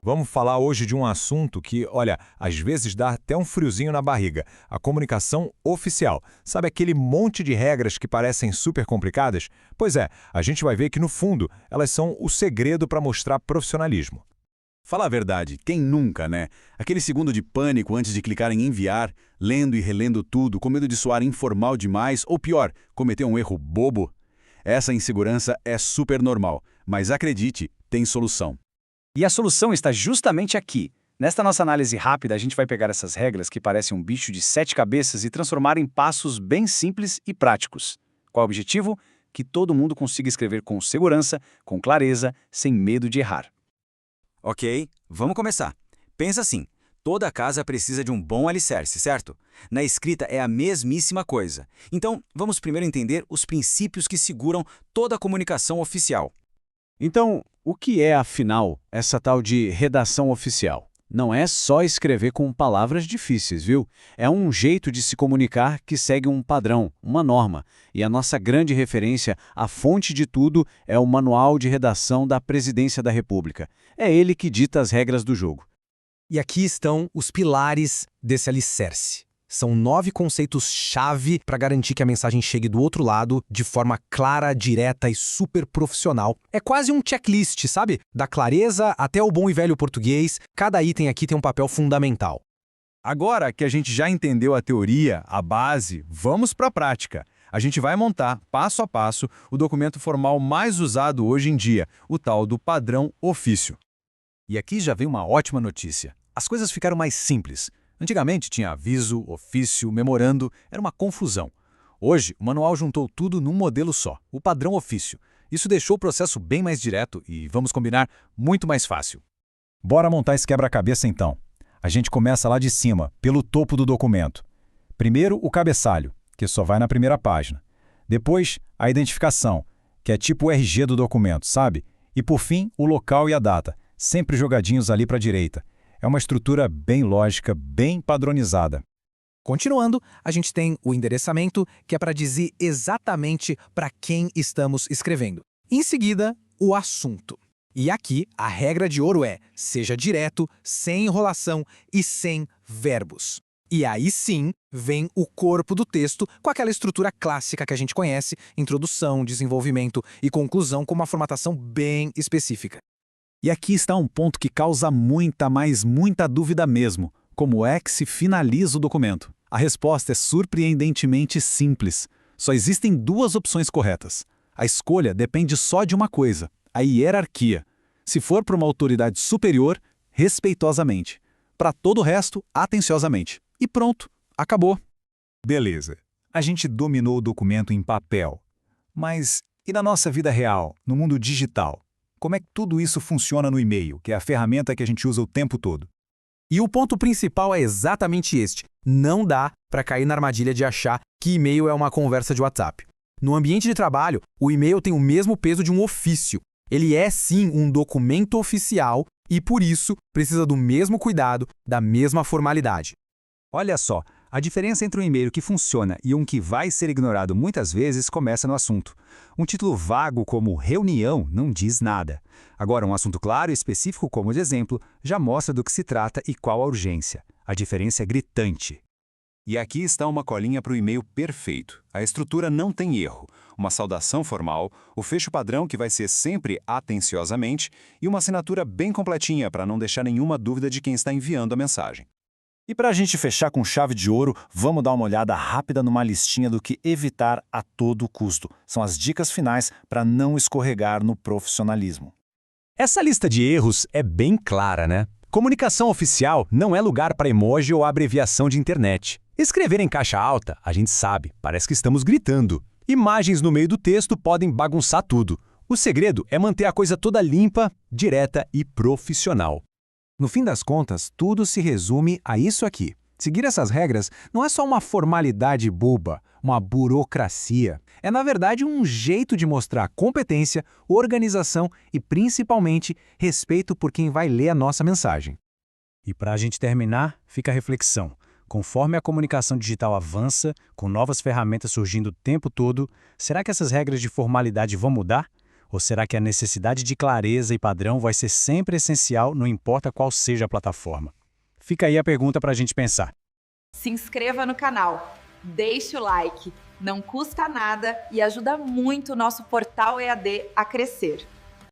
Vamos falar hoje de um assunto que, olha, às vezes dá até um friozinho na barriga. A comunicação oficial. Sabe aquele monte de regras que parecem super complicadas? Pois é, a gente vai ver que no fundo elas são o segredo para mostrar profissionalismo. Fala a verdade, quem nunca, né? Aquele segundo de pânico antes de clicar em enviar, lendo e relendo tudo, com medo de soar informal demais, ou pior, cometer um erro bobo. Essa insegurança é super normal, mas acredite, tem solução. E a solução está justamente aqui. Nesta nossa análise rápida, a gente vai pegar essas regras que parecem um bicho de 7 cabeças e transformar em passos bem simples e práticos. Qual o objetivo? Que todo mundo consiga escrever com segurança, com clareza, sem medo de errar. Ok, vamos começar. Pensa assim, toda casa precisa de um bom alicerce, certo? Na escrita é a mesmíssima coisa. Então, vamos primeiro entender os princípios que seguram toda a comunicação oficial. Então, o que é, afinal, essa tal de redação oficial? Não é só escrever com palavras difíceis, viu? É um jeito de se comunicar que segue um padrão, uma norma. E a nossa grande referência, a fonte de tudo, é o Manual de Redação da Presidência da República. É ele que dita as regras do jogo. E aqui estão os pilares desse alicerce. São 9 conceitos-chave para garantir que a mensagem chegue do outro lado de forma clara, direta e super profissional. É quase um checklist, sabe? Da clareza até o bom e velho português, cada item aqui tem um papel fundamental. Agora que a gente já entendeu a teoria, a base, vamos para a prática. A gente vai montar, passo a passo, o documento formal mais usado hoje em dia, o tal do padrão ofício. E aqui já vem uma ótima notícia. As coisas ficaram mais simples. Antigamente tinha aviso, ofício, memorando, era uma confusão. Hoje, o manual juntou tudo num modelo só, o padrão ofício. Isso deixou o processo bem mais direto e, vamos combinar, muito mais fácil. Bora montar esse quebra-cabeça então. A gente começa lá de cima, pelo topo do documento. Primeiro, o cabeçalho, que só vai na primeira página. Depois, a identificação, que é tipo o RG do documento, sabe? E por fim, o local e a data, sempre jogadinhos ali para a direita. É uma estrutura bem lógica, bem padronizada. Continuando, a gente tem o endereçamento, que é para dizer exatamente para quem estamos escrevendo. Em seguida, o assunto. E aqui, a regra de ouro é: seja direto, sem enrolação e sem verbos. E aí sim, vem o corpo do texto com aquela estrutura clássica que a gente conhece, introdução, desenvolvimento e conclusão com uma formatação bem específica. E aqui está um ponto que causa muita, mas muita dúvida mesmo. Como é que se finaliza o documento? A resposta é surpreendentemente simples. Só existem 2 opções corretas. A escolha depende só de uma coisa, a hierarquia. Se for para uma autoridade superior, respeitosamente. Para todo o resto, atenciosamente. E pronto, acabou. Beleza, a gente dominou o documento em papel. Mas e na nossa vida real, no mundo digital? Como é que tudo isso funciona no e-mail, que é a ferramenta que a gente usa o tempo todo? E o ponto principal é exatamente este. Não dá para cair na armadilha de achar que e-mail é uma conversa de WhatsApp. No ambiente de trabalho, o e-mail tem o mesmo peso de um ofício. Ele é sim um documento oficial e, por isso, precisa do mesmo cuidado, da mesma formalidade. Olha só, a diferença entre um e-mail que funciona e um que vai ser ignorado muitas vezes começa no assunto. Um título vago como reunião não diz nada. Agora, um assunto claro e específico como de exemplo já mostra do que se trata e qual a urgência. A diferença é gritante. E aqui está uma colinha para o e-mail perfeito. A estrutura não tem erro. Uma saudação formal, o fecho padrão que vai ser sempre atenciosamente e uma assinatura bem completinha para não deixar nenhuma dúvida de quem está enviando a mensagem. E para a gente fechar com chave de ouro, vamos dar uma olhada rápida numa listinha do que evitar a todo custo. São as dicas finais para não escorregar no profissionalismo. Essa lista de erros é bem clara, né? Comunicação oficial não é lugar para emoji ou abreviação de internet. Escrever em caixa alta, a gente sabe, parece que estamos gritando. Imagens no meio do texto podem bagunçar tudo. O segredo é manter a coisa toda limpa, direta e profissional. No fim das contas, tudo se resume a isso aqui. Seguir essas regras não é só uma formalidade boba, uma burocracia. É, na verdade, um jeito de mostrar competência, organização e, principalmente, respeito por quem vai ler a nossa mensagem. E para a gente terminar, fica a reflexão. Conforme a comunicação digital avança, com novas ferramentas surgindo o tempo todo, será que essas regras de formalidade vão mudar? Ou será que a necessidade de clareza e padrão vai ser sempre essencial, não importa qual seja a plataforma? Fica aí a pergunta para a gente pensar. Se inscreva no canal, deixe o like, não custa nada e ajuda muito o nosso portal EAD a crescer.